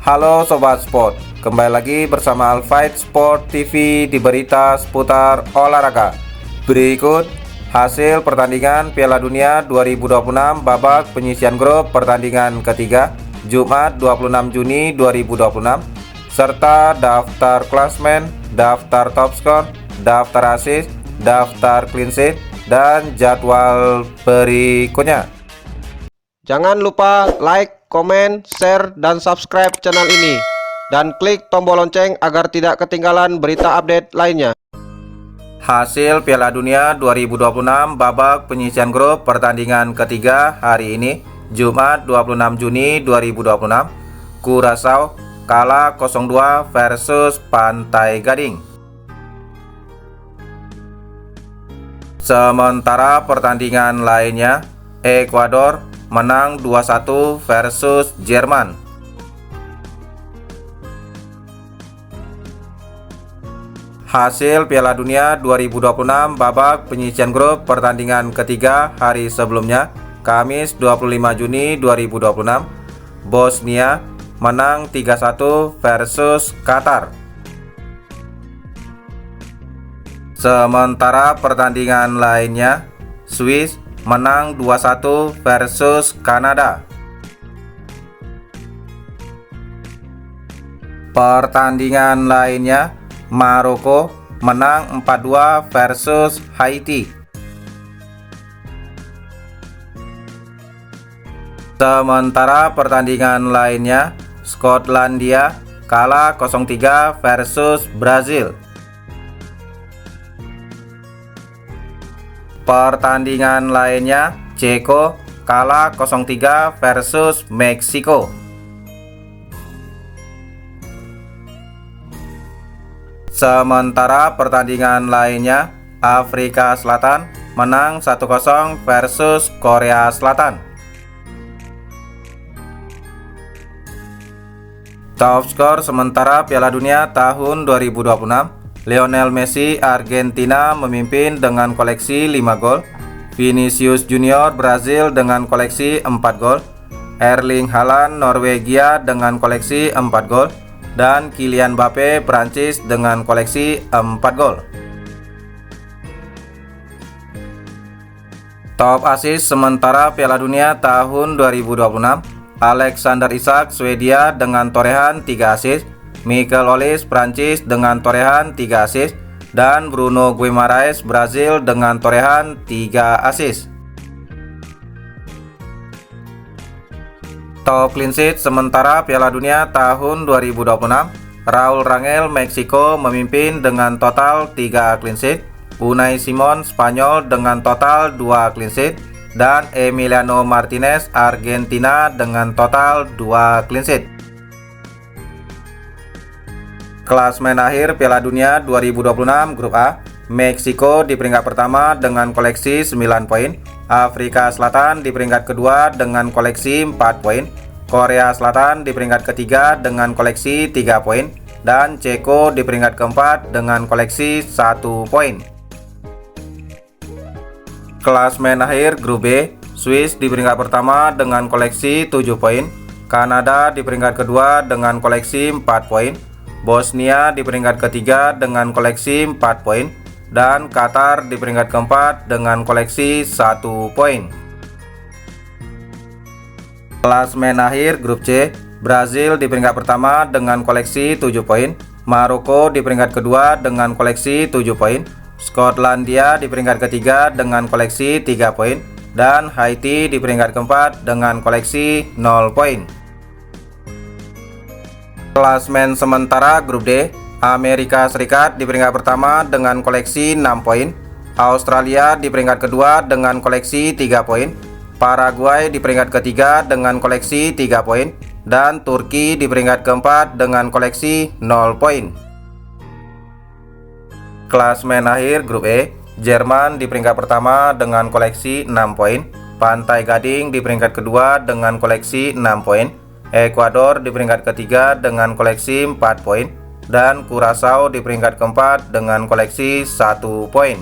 Halo Sobat Sport, kembali lagi bersama Alfight Sport TV di berita seputar olahraga. Berikut hasil pertandingan Piala Dunia 2026 babak penyisian grup pertandingan ketiga Jumat 26 Juni 2026 serta daftar klasmen, daftar top skor, daftar assist, daftar clean sheet, dan jadwal berikutnya. Jangan lupa like, komen, share, dan subscribe channel ini. Dan klik tombol lonceng agar tidak ketinggalan berita update lainnya. Hasil Piala Dunia 2026 babak penyisian grup pertandingan ketiga hari ini, Jumat 26 Juni 2026. Curaçao kalah 0-2 versus Pantai Gading. Sementara pertandingan lainnya, Ekuador menang 2-1 versus Jerman. Hasil Piala Dunia 2026 babak penyisian grup pertandingan ketiga hari sebelumnya, Kamis 25 Juni 2026, Bosnia menang 3-1 versus Qatar. Sementara pertandingan lainnya, Swiss menang 2-1 versus Kanada. Pertandingan lainnya, Maroko menang 4-2 versus Haiti. Sementara pertandingan lainnya, Skotlandia kalah 0-3 versus Brazil. Pertandingan lainnya, Ceko kalah 0-3 versus Meksiko. Sementara pertandingan lainnya, Afrika Selatan menang 1-0 versus Korea Selatan. Top skor sementara Piala Dunia tahun 2026, Lionel Messi Argentina memimpin dengan koleksi 5 gol, Vinicius Junior Brazil dengan koleksi 4 gol, Erling Haaland Norwegia dengan koleksi 4 gol, dan Kylian Mbappe Prancis dengan koleksi 4 gol. Top assist sementara Piala Dunia tahun 2026, Alexander Isak Swedia dengan torehan 3 assist, Michael Olise Prancis dengan torehan 3 assist, dan Bruno Guimaraes Brazil dengan torehan 3 assist. Top clean sheet sementara Piala Dunia tahun 2026, Raul Rangel Meksiko memimpin dengan total 3 clean sheet, Unai Simon Spanyol dengan total 2 clean sheet, dan Emiliano Martinez Argentina dengan total 2 clean sheet. Klasmen akhir Piala Dunia 2026 Grup A, Meksiko di peringkat pertama dengan koleksi 9 poin, Afrika Selatan di peringkat kedua dengan koleksi 4 poin, Korea Selatan di peringkat ketiga dengan koleksi 3 poin, dan Ceko di peringkat keempat dengan koleksi 1 poin. Klasmen akhir Grup B, Swiss di peringkat pertama dengan koleksi 7 poin, Kanada di peringkat kedua dengan koleksi 4 poin, Bosnia di peringkat ketiga dengan koleksi 4 poin, dan Qatar di peringkat keempat dengan koleksi 1 poin. Klasmen akhir Grup C, Brazil di peringkat pertama dengan koleksi 7 poin, Maroko di peringkat kedua dengan koleksi 7 poin, Skotlandia di peringkat ketiga dengan koleksi 3 poin, dan Haiti di peringkat keempat dengan koleksi 0 poin. Klasmen sementara Grup D, Amerika Serikat di peringkat pertama dengan koleksi 6 poin, Australia di peringkat kedua dengan koleksi 3 poin, Paraguay di peringkat ketiga dengan koleksi 3 poin, dan Turki di peringkat keempat dengan koleksi 0 poin. Klasmen akhir Grup E, Jerman di peringkat pertama dengan koleksi 6 poin, Pantai Gading di peringkat kedua dengan koleksi 6 poin, Ekuador di peringkat ketiga dengan koleksi 4 poin, dan Curaçao di peringkat keempat dengan koleksi 1 poin.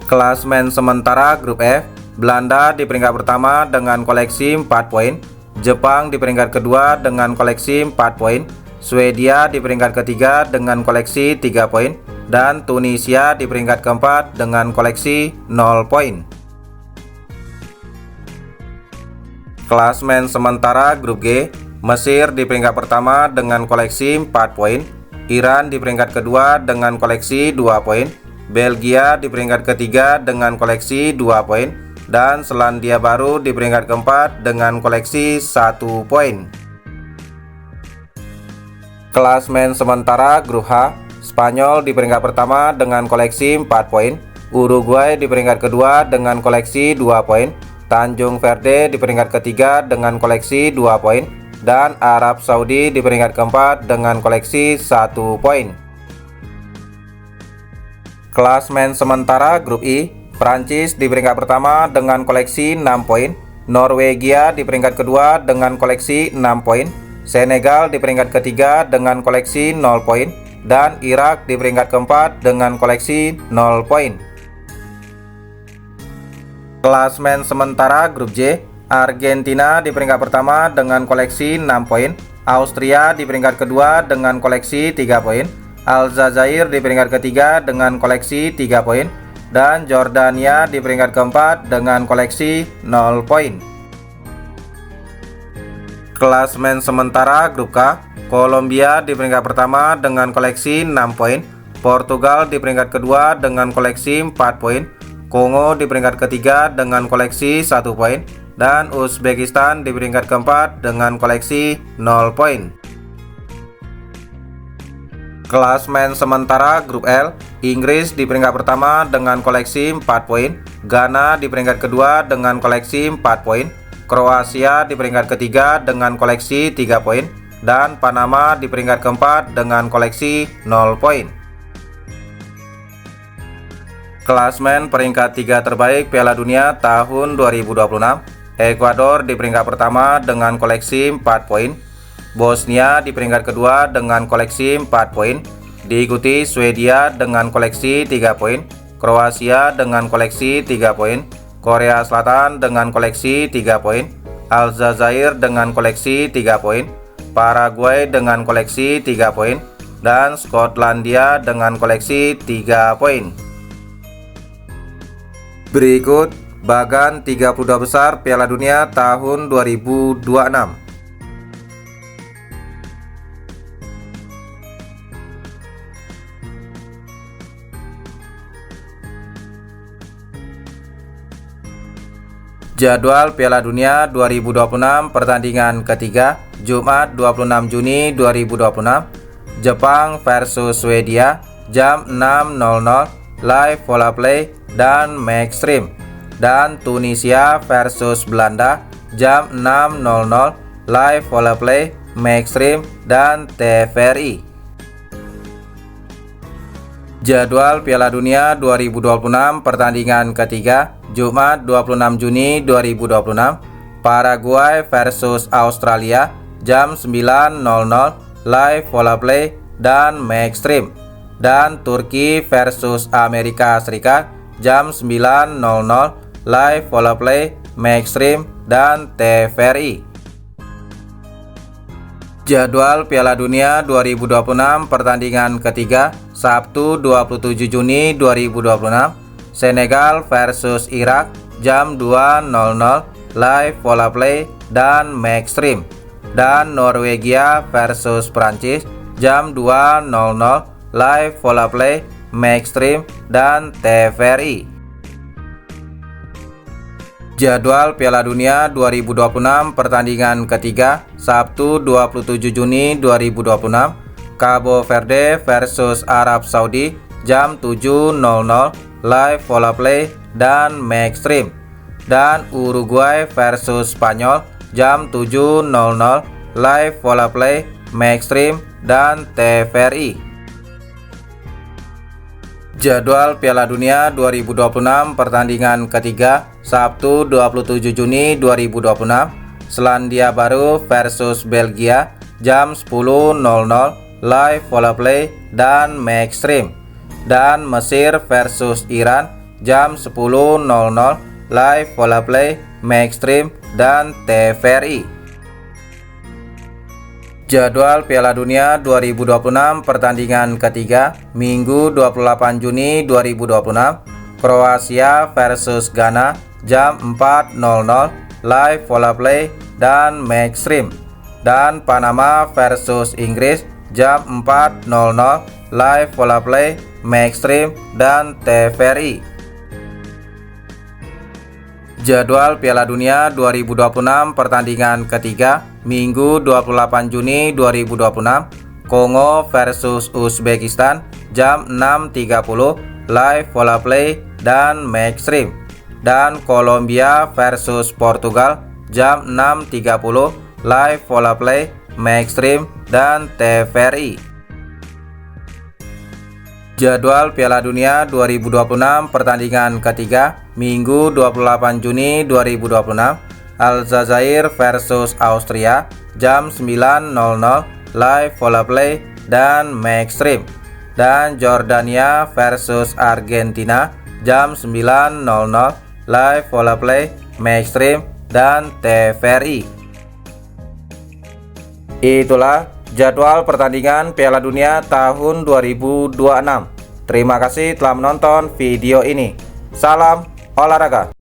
Klasmen sementara Grup F, Belanda di peringkat pertama dengan koleksi 4 poin, Jepang di peringkat kedua dengan koleksi 4 poin, Swedia di peringkat ketiga dengan koleksi 3 poin, dan Tunisia di peringkat keempat dengan koleksi 0 poin. Klasmen sementara grup G, Mesir di peringkat pertama dengan koleksi 4 poin, Iran di peringkat kedua dengan koleksi 2 poin, Belgia di peringkat ketiga dengan koleksi 2 poin, dan Selandia Baru di peringkat keempat dengan koleksi 1 poin. Klasmen sementara grup H, Spanyol di peringkat pertama dengan koleksi 4 poin, Uruguay di peringkat kedua dengan koleksi 2 poin, Tanjung Verde di peringkat ketiga dengan koleksi 2 poin, dan Arab Saudi di peringkat keempat dengan koleksi 1 poin. Klasmen sementara grup I, Prancis di peringkat pertama dengan koleksi 6 poin, Norwegia di peringkat kedua dengan koleksi 6 poin, Senegal di peringkat ketiga dengan koleksi 0 poin, dan Irak di peringkat keempat dengan koleksi 0 poin. Klasmen sementara grup J, Argentina di peringkat pertama dengan koleksi 6 poin, Austria di peringkat kedua dengan koleksi 3 poin, Aljazair di peringkat ketiga dengan koleksi 3 poin, dan Jordania di peringkat keempat dengan koleksi 0 poin. Klasmen sementara grup K, Kolombia di peringkat pertama dengan koleksi 6 poin, Portugal di peringkat kedua dengan koleksi 4 poin, Kongo di peringkat ketiga dengan koleksi 1 poin, dan Uzbekistan di peringkat keempat dengan koleksi 0 poin. Klasmen sementara grup L, Inggris di peringkat pertama dengan koleksi 4 poin, Ghana di peringkat kedua dengan koleksi 4 poin, Kroasia di peringkat ketiga dengan koleksi 3 poin, dan Panama di peringkat keempat dengan koleksi 0 poin. Klasmen peringkat 3 terbaik Piala Dunia tahun 2026, Ekuador di peringkat pertama dengan koleksi 4 poin, Bosnia di peringkat kedua dengan koleksi 4 poin, diikuti Swedia dengan koleksi 3 poin, Kroasia dengan koleksi 3 poin, Korea Selatan dengan koleksi 3 poin, Aljazair dengan koleksi 3 poin, Paraguay dengan koleksi 3 poin, dan Skotlandia dengan koleksi 3 poin. Berikut bagan 32 besar Piala Dunia tahun 2026. Jadwal Piala Dunia 2026 pertandingan ketiga, Jumat 26 Juni 2026, Jepang versus Swedia jam 6.00 live Vola Play dan Maxstream, dan Tunisia versus Belanda jam 6.00 live Vola Play, Maxstream, dan TVRI. Jadwal Piala Dunia 2026 pertandingan ketiga, Jumat 26 Juni 2026, Paraguay versus Australia jam 9.00 live Vola Play dan Maxstream, dan Turki versus Amerika Serikat jam 9.00 live Vola Play, Maxstream, dan TVRI. Jadwal Piala Dunia 2026 pertandingan ketiga, Sabtu 27 Juni 2026, Senegal versus Irak jam 2.00 live Vola Play dan Maxstream, dan Norwegia versus Prancis jam 2.00 live Vola Play, Maxstream, dan TVRI. Jadwal Piala Dunia 2026 pertandingan ketiga, Sabtu 27 Juni 2026, Cabo Verde versus Arab Saudi jam 7.00 live Vola Play dan Maxstream, dan Uruguay versus Spanyol jam 7.00 live Vola Play, Maxstream, dan TVRI. Jadwal Piala Dunia 2026 pertandingan ketiga, Sabtu 27 Juni 2026, Selandia Baru versus Belgia jam 10.00 live Vola Play dan Maxstream, dan Mesir versus Iran jam 10.00 live Vola Play, Maxstream, dan TVRI. Jadwal Piala Dunia 2026 pertandingan ketiga Minggu 28 Juni 2026, Kroasia versus Ghana jam 4.00 live Vola Play dan Max Stream, dan Panama versus Inggris jam 4.00 live Vola Play, Max Stream dan TVRI. Jadwal Piala Dunia 2026 pertandingan ketiga Minggu 28 Juni 2026, Kongo versus Uzbekistan jam 6.30 live Vola Play dan Max Stream, dan Kolombia versus Portugal jam 6.30 live Vola Play, Max Stream dan TVRI. Jadwal Piala Dunia 2026 pertandingan ketiga Minggu 28 Juni 2026, Aljazair versus Austria jam 9.00 live Vola Play dan Max Stream, dan Jordania versus Argentina jam 9.00 live Vola Play, Max Stream dan TVRI. Itulah jadwal pertandingan Piala Dunia tahun 2026. Terima kasih telah menonton video ini. Salam olahraga.